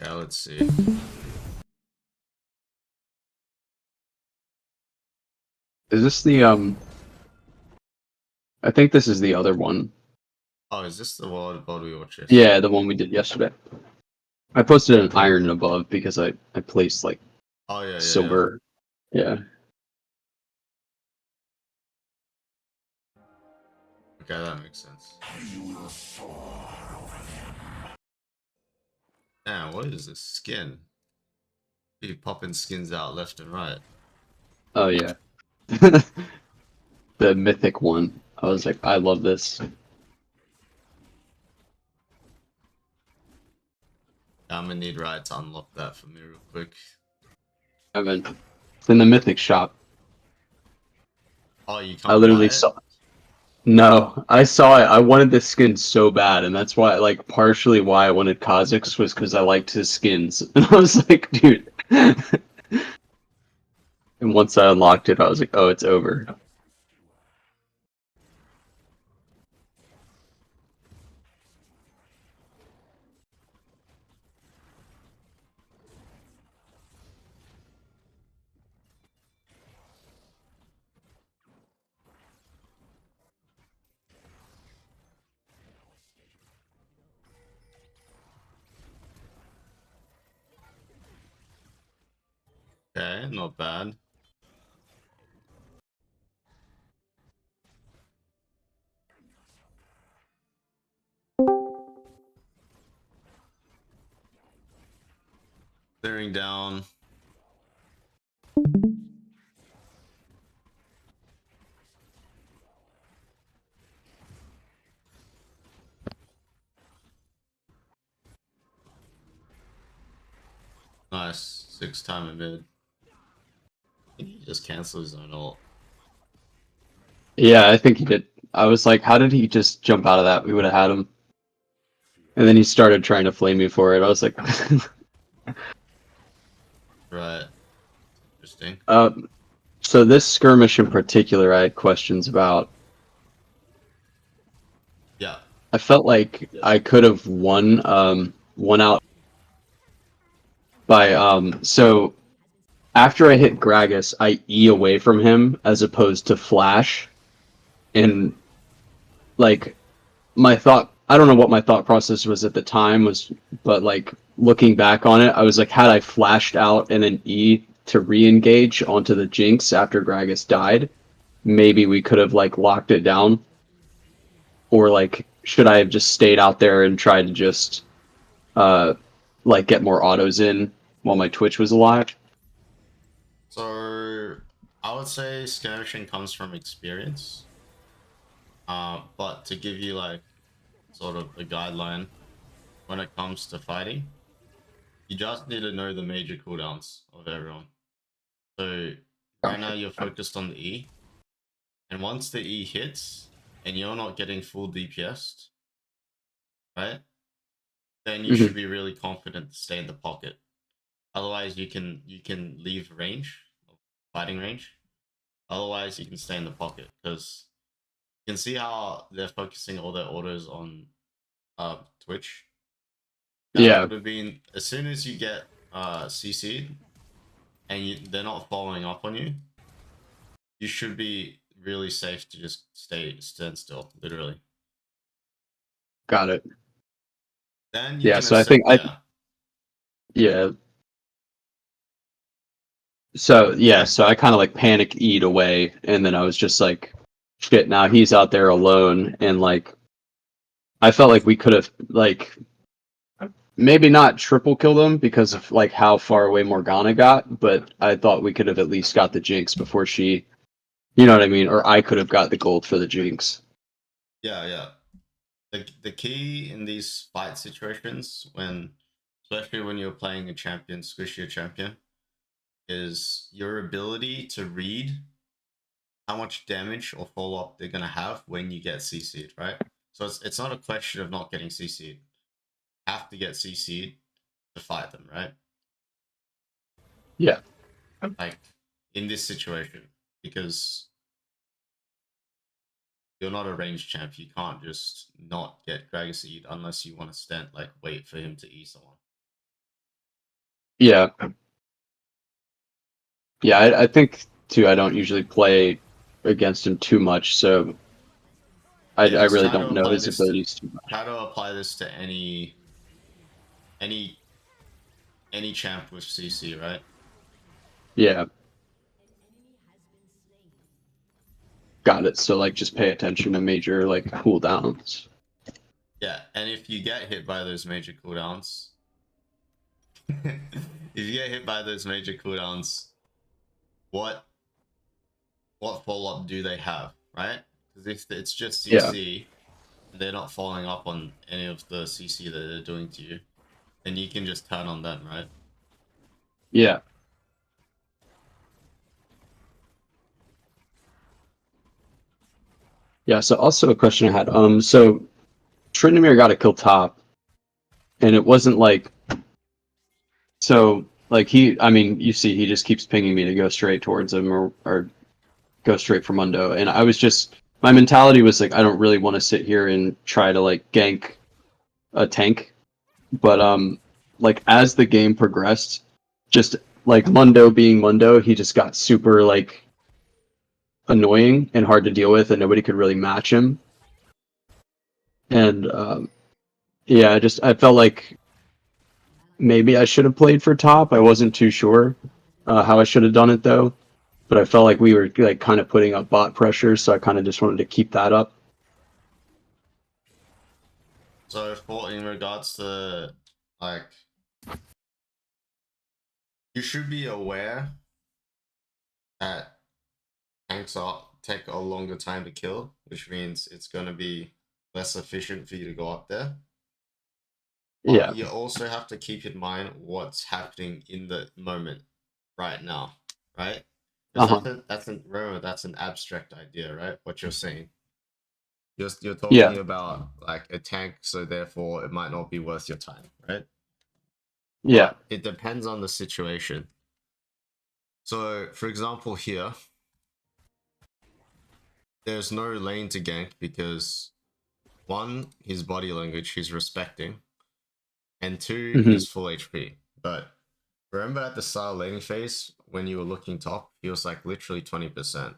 Yeah, let's see. Is this the I think this is the other one. Oh, is this the world we watched yesterday? Yeah, the one we did yesterday. I posted an iron above because I placed like Oh yeah, yeah, yeah. silver. Yeah. Okay, that makes sense. Damn, what is this skin? Be popping skins out left and right. Oh yeah. The mythic one. I was like, I love this. I'm gonna need Riot to unlock that for me real quick. I mean, it's in the mythic shop. Oh, you I can't literally buy it? saw. No, I saw it. I wanted this skin so bad, and that's why, like, partially why I wanted Kha'Zix was because I liked his skins. And I was like, dude. And once I unlocked it, I was like, oh, it's over. Okay, not bad. Clearing down. Nice. 6 time in mid. I think he just cancels his own ult. Yeah, I think he did. I was like, how did he just jump out of that? We would have had him. And then he started trying to flame me for it. I was like, Right. Interesting. um, so this skirmish in particular, I had questions about. Yeah. I felt like I could have won out by so after I hit Gragas, I E away from him as opposed to flash, and like my thought, I don't know what my thought process was at the time was, but like looking back on it, I was like, had I flashed out and then E to re-engage onto the Jinx after Gragas died, maybe we could have like locked it down, or like should I have just stayed out there and tried to just uh like get more autos in while my Twitch was alive? So I would say skirmishing comes from experience. But to give you like sort of a guideline when it comes to fighting, you just need to know the major cooldowns of everyone. So right now you're focused on the E, and once the E hits and you're not getting full DPS, right? Then you should Hmm. be really confident to stay in the pocket. Otherwise, you can leave range, fighting range. Otherwise, you can stay in the pocket because you can see how they're focusing all their orders on Twitch. That Yeah, would have been as soon as you get CC'd and they're not following up on you, you should be really safe to just stand still, literally. got it. Then you Yeah, can so I think I yeah. yeah. So yeah, so I kind of like panic eat away, and then I was just like, shit. Now he's out there alone, and like I felt like we could have like maybe not triple killed him because of like how far away Morgana got, but I thought we could have at least got the Jinx before she, you know what I mean, or I could have got the gold for the Jinx. Yeah, yeah. The key in these fight situations when especially when you're playing a champion, squishy a champion, is your ability to read how much damage or follow up they're gonna have when you get CC'd, right? So it's not a question of not getting CC'd. You have to get CC'd to fight them, right? Yeah, Like in this situation, because you're not a ranged champ, you can't just not get Gragas unless you want to stand like wait for him to E someone. Yeah. Yeah, I think too. I don't usually play against him too much, so Yeah, I just really don't know his abilities too much. try to apply this to any any champ with CC, right? Yeah, got it. So like, just pay attention to major like cooldowns. Yeah, and if you get hit by those major cooldowns, if you get hit by those major cooldowns, what follow up do they have, right? Because if it's just Yeah, CC, and they're not following up on any of the CC that they're doing to you, then you can just turn on them, right? yeah, yeah. So also a question I had. So Tryndamere got a kill top, and it wasn't like so. Like he, I mean, you see, he just keeps pinging me to go straight towards him or go straight for Mundo. And I was just my mentality was like I don't really want to sit here and try to like gank a tank. But like as the game progressed, just like Mundo being Mundo, he just got super like annoying and hard to deal with and nobody could really match him. And yeah, I felt like maybe I should have played for top. I wasn't too sure how I should have done it though. But I felt like we were like kind of putting up bot pressure, so I kind of just wanted to keep that up. So for in regards to like, you should be aware that tanks are take a longer time to kill, which means it's going to be less efficient for you to go up there. But Yeah. you also have to keep in mind what's happening in the moment right now, right? Because Uh-huh. remember, that's an abstract idea, right? What you're saying. You're Yeah. talking about like a tank, so therefore it might not be worth your time, right? Yeah. But it depends on the situation. So, for example, here, there's no lane to gank because one, his body language he's respecting, and two, Hmm. he's full HP. But remember at the start of laning phase when you were looking top, he was like literally 20%.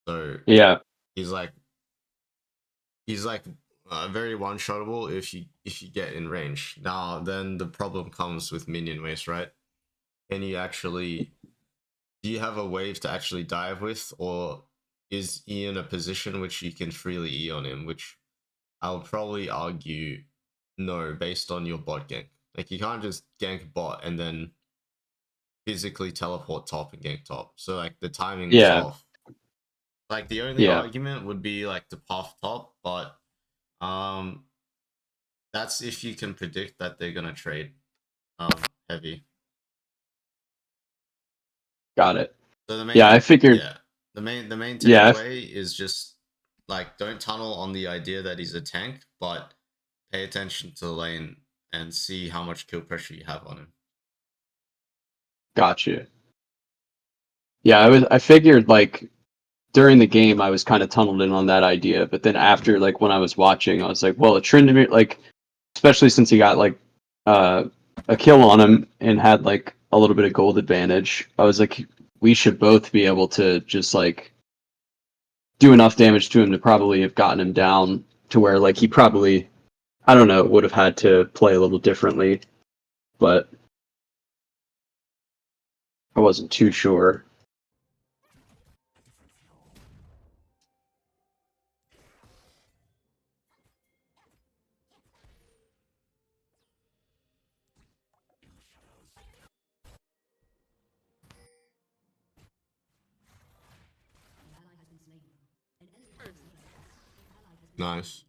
So Yeah. he's like he's like very one shotable if you get in range. Now then the problem comes with minion waste, right? Can you actually do you have a wave to actually dive with, or is he in a position which you can freely E on him? Which I'll probably argue no, based on your bot gank. Like you can't just gank bot and then physically teleport top and gank top. So like the timing is Yeah. off. Like the only Yeah. argument would be like to puff top, but um that's if you can predict that they're gonna trade heavy. Got it. So Yeah, I figured. yeah, the main Yeah. takeaway is just like don't tunnel on the idea that he's a tank, but pay attention to the lane and see how much kill pressure you have on him. Got you. Yeah, I figured like during the game I was kind of tunneled in on that idea, but then after like when I was watching, I was like, well, it Tryndamere like especially since he got like uh a kill on him and had like a little bit of gold advantage. I was like, we should both be able to just like do enough damage to him to probably have gotten him down to where like he probably I don't know would have had to play a little differently, but I wasn't too sure. Nice.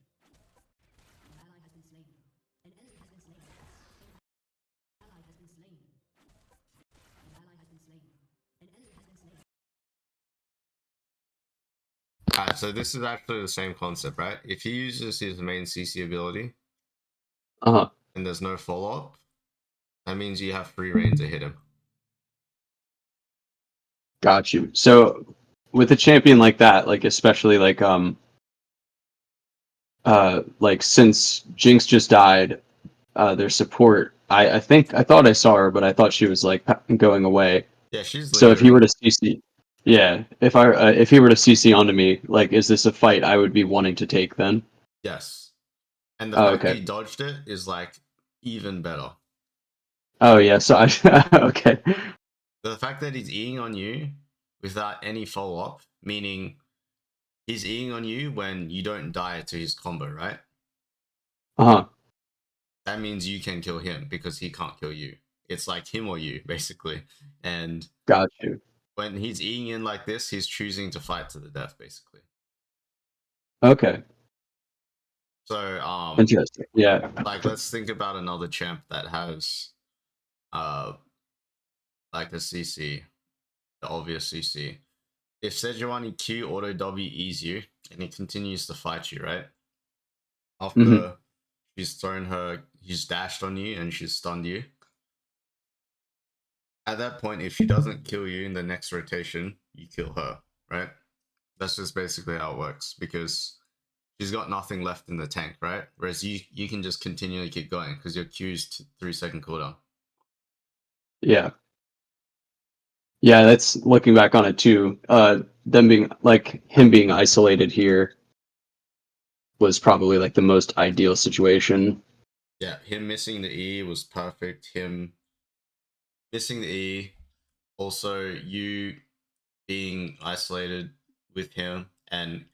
Alright, so this is actually the same concept, right? If he uses his main CC ability Uh-huh. and there's no follow up, that means you have free reign to hit him. Got you. So with a champion like that, like especially like since Jinx just died, their support. I think I thought I saw her, but I thought she was like going away. Yeah, she's So if he were lingering. to CC, yeah, if he were to CC onto me, like, is this a fight I would be wanting to take then? Yes. And the Oh, fact that okay. you dodged it is like even better. Oh yeah. So I okay. The fact that he's eating on you without any follow up, meaning he's eating on you when you don't die to his combo, right? Uh-huh. That means you can kill him because he can't kill you. It's like him or you, basically. And Got you. when he's eating in like this, he's choosing to fight to the death, basically. Okay. So, Interesting. Yeah. like let's think about another champ that has, uh, like a CC, the obvious CC. If Sejuani Q auto W E's you and he continues to fight you, right? Hmm. After he's dashed on you and she's stunned you. At that point, if she doesn't kill you in the next rotation, you kill her, right? That's just basically how it works because she's got nothing left in the tank, right? Whereas you can just continually keep going because your Q's 3 second cooldown. Yeah. Yeah, that's looking back on it too. Them being like him being isolated here was probably like the most ideal situation. Yeah, him missing the E was perfect. Him missing the E, also you being isolated with him and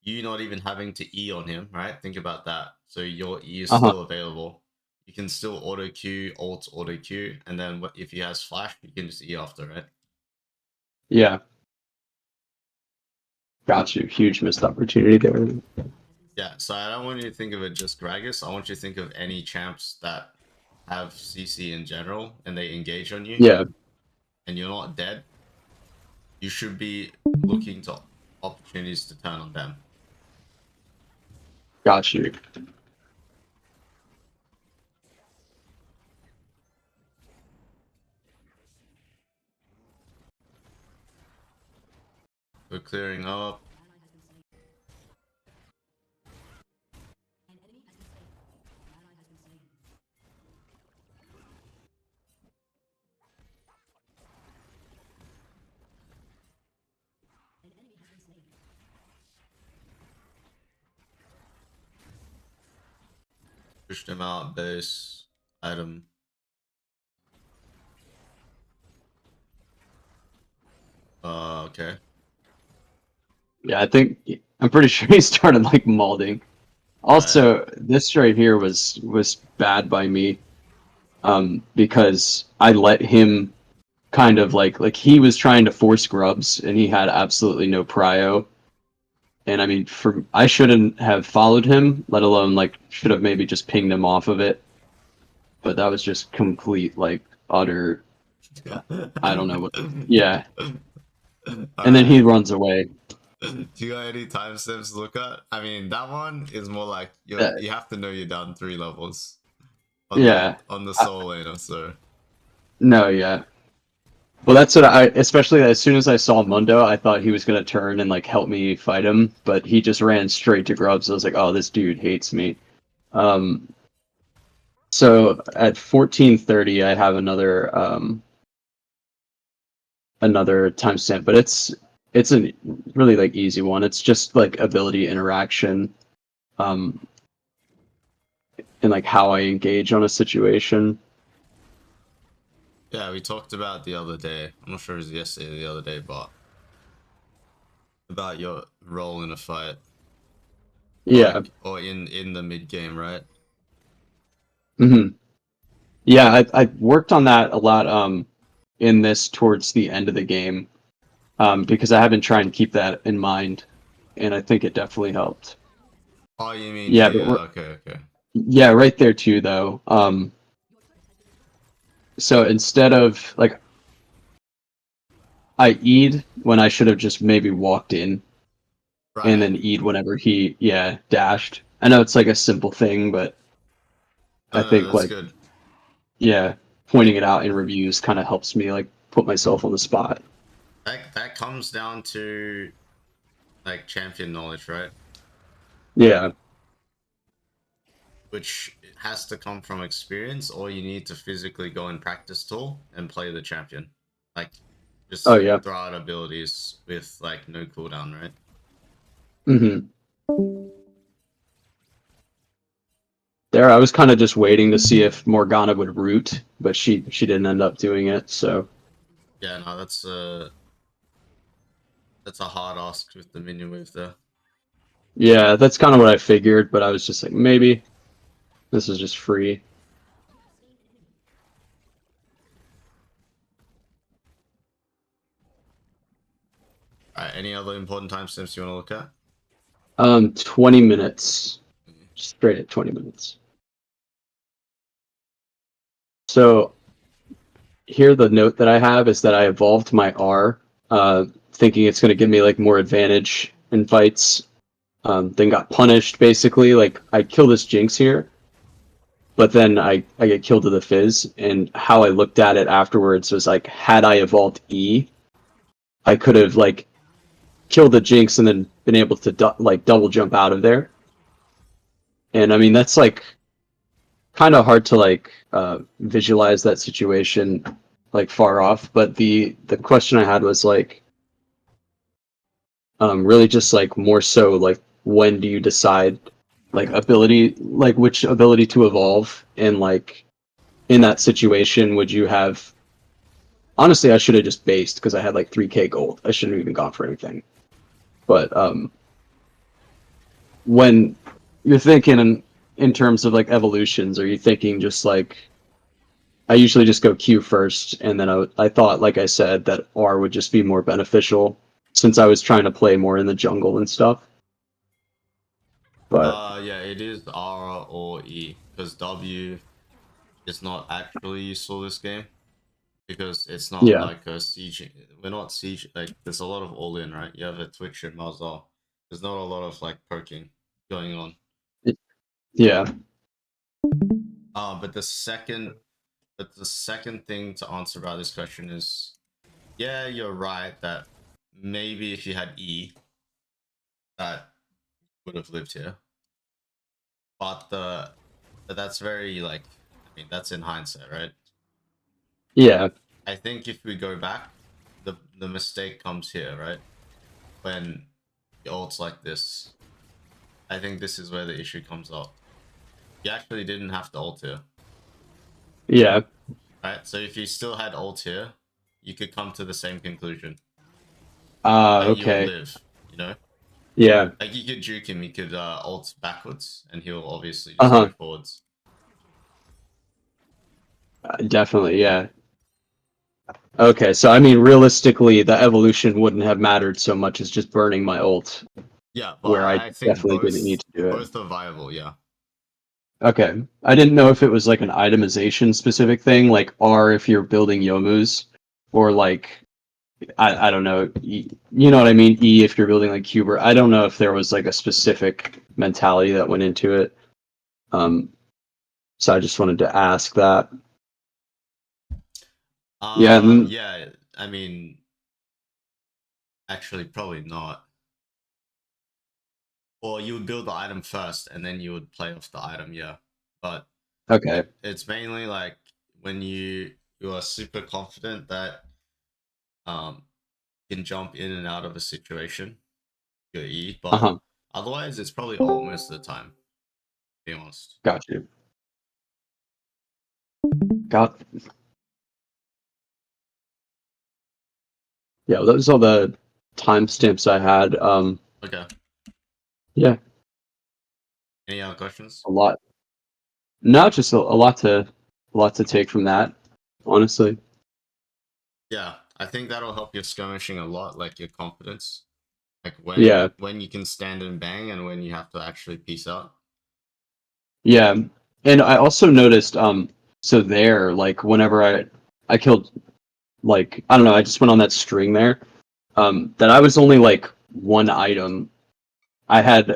you not even having to E on him, right? Think about that. So your E is Uh-huh. still available. You can still auto Q, alt auto Q, and then if he has flash, you can just E after, right? Yeah. Got you. Huge missed opportunity there. Yeah, so I don't want you to think of it just Gragas. I want you to think of any champs that have CC in general and they engage on you Yeah. and you're not dead. You should be looking to opportunities to turn on them. Got you. We're clearing up. Push them out, base, item. Okay. Yeah, I think I'm pretty sure he started like molding. Right. Also, this right here was bad by me, because I let him kind of like he was trying to force grubs and he had absolutely no prio. And I mean, for I shouldn't have followed him, let alone like should have maybe just pinged him off of it. But that was just complete like utter. I don't know what. Yeah, and then he Alright. runs away. Do you got any timestamps to look at? I mean, that one is more like Uh, you have to know you're down 3 levels yeah, on the I, soul laner. So no, yeah. Well, that's what I, especially as soon as I saw Mundo, I thought he was gonna turn and like help me fight him, but he just ran straight to Grubs. I was like, oh, this dude hates me. Um, so at 14:30, I have another timestamp, but it's a really like easy one. It's just like ability interaction, um, and like how I engage on a situation. yeah, we talked about the other day. I'm not sure it was yesterday or the other day, but about your role in a fight, Yeah. or in the mid game, right? Hmm. Yeah, I worked on that a lot in this towards the end of the game, because I have been trying to keep that in mind, and I think it definitely helped. Oh, you mean Yeah, the but okay, okay. yeah, right there too though. So instead of like I E'd when I should have just maybe walked in and Right. then E'd whenever he dashed. I know it's like a simple thing, but I No, no, think that's like good. pointing Like it out in reviews kind of helps me like put myself on the spot. that comes down to like champion knowledge, right? Yeah. Which has to come from experience, or you need to physically go and practice tool and play the champion. Like, Oh just yeah. throw out abilities with like no cooldown, right? Mm-hmm. There, I was kind of just waiting to see if Morgana would root, but she didn't end up doing it. So Yeah, no, that's a hard ask with the minion wave there. yeah, that's kind of what I figured. But I was just like, maybe this is just free. Alright, any other important timestamps you want to look at? 20 minutes, straight at 20 minutes. So here, the note that I have is that I evolved my R, thinking it's going to give me like more advantage in fights. Then got punished basically. Like I kill this Jinx here, but then I get killed to the Fizz. And how I looked at it afterwards was like, had I evolved E, I could have like killed the Jinx and then been able to like double jump out of there. And I mean that's like kind of hard to like visualize that situation like far off. But the question I had was like really just like more so like when do you decide like ability like which ability to evolve, and like in that situation would you have, honestly I should have just based because I had like 3k gold, I shouldn't have even gone for anything. But when you're thinking in terms of like evolutions, are you thinking just like I usually just go Q first, and then I thought, like I said, that R would just be more beneficial since I was trying to play more in the jungle and stuff. But Yeah, it is R or E, because W is not actually useful this game, because it's not yeah, like a siege. We're not siege, like, there's a lot of all in, right? You have a Twitch and Malzahn. There's not a lot of like poking going on. yeah, But the second thing to answer about this question is, yeah, you're right that maybe if you had E, that would have lived here. But that's very like, I mean, that's in hindsight, right? yeah, I think if we go back, the mistake comes here, right? When the ult's like this. I think this is where the issue comes up. You actually didn't have to ult here, yeah. right? So if you still had ult here, you could come to the same conclusion. Like, you would Okay. live, you know? Yeah. Like, you could juke him, you could ult backwards, and he'll obviously just go Uh-huh. forwards. Definitely, yeah. Okay, so I mean realistically the evolution wouldn't have mattered so much as just burning my ult, Yeah, but where I I think definitely didn't need to do it. both are viable, yeah. Okay. I didn't know if it was like an itemization specific thing, like R if you're building Yomus, or like I don't know, you know what I mean? E if you're building like Cuber. I don't know if there was like a specific mentality that went into it. Um, so I just wanted to ask that. Yeah, and Yeah, I mean, actually, probably not. Or you would build the item first, and then you would play off the item, yeah. But okay. it's mainly like when you are super confident that um you can jump in and out of a situation, you E, but Uh-huh. otherwise it's probably ult most of the time, to be honest. Got you. Got Yeah, those are all the timestamps I had. Okay. Yeah, Any other questions? a lot. No, just a lot to take from that, honestly. Yeah, I think that'll help your skirmishing a lot, like your confidence. Like Yeah, when you can stand and bang and when you have to actually piece out. yeah. And I also noticed, so there, like whenever I killed, like I don't know, I just went on that string there. That I was only like one item. I had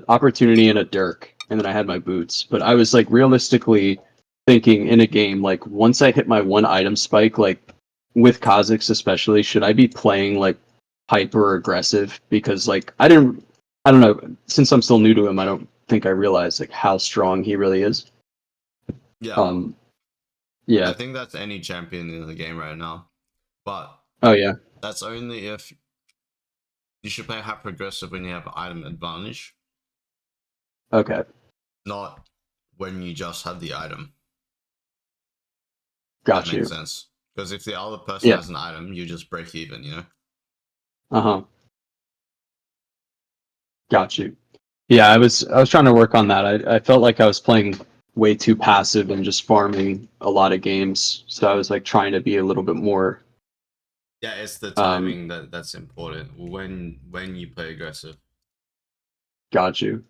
opportunity and a dirk, and then I had my boots. But I was like realistically thinking in a game, like once I hit my one item spike, like with Kha'Zix especially, should I be playing like hyper aggressive? Because like I don't know, since I'm still new to him, I don't think I realize like how strong he really is. Yeah, I I yeah. think that's any champion in the game right now. But Oh yeah. that's only if you should play hyper aggressive when you have item advantage, Okay. not when you just have the item. That Got makes you. sense. Because if the other person Yeah. has an item, you just break even, you know? Uh-huh. Got you. Yeah, I was trying to work on that. I felt like I was playing way too passive and just farming a lot of games. So I was like trying to be a little bit more Yeah, it's the um timing that's important when you play aggressive. got you.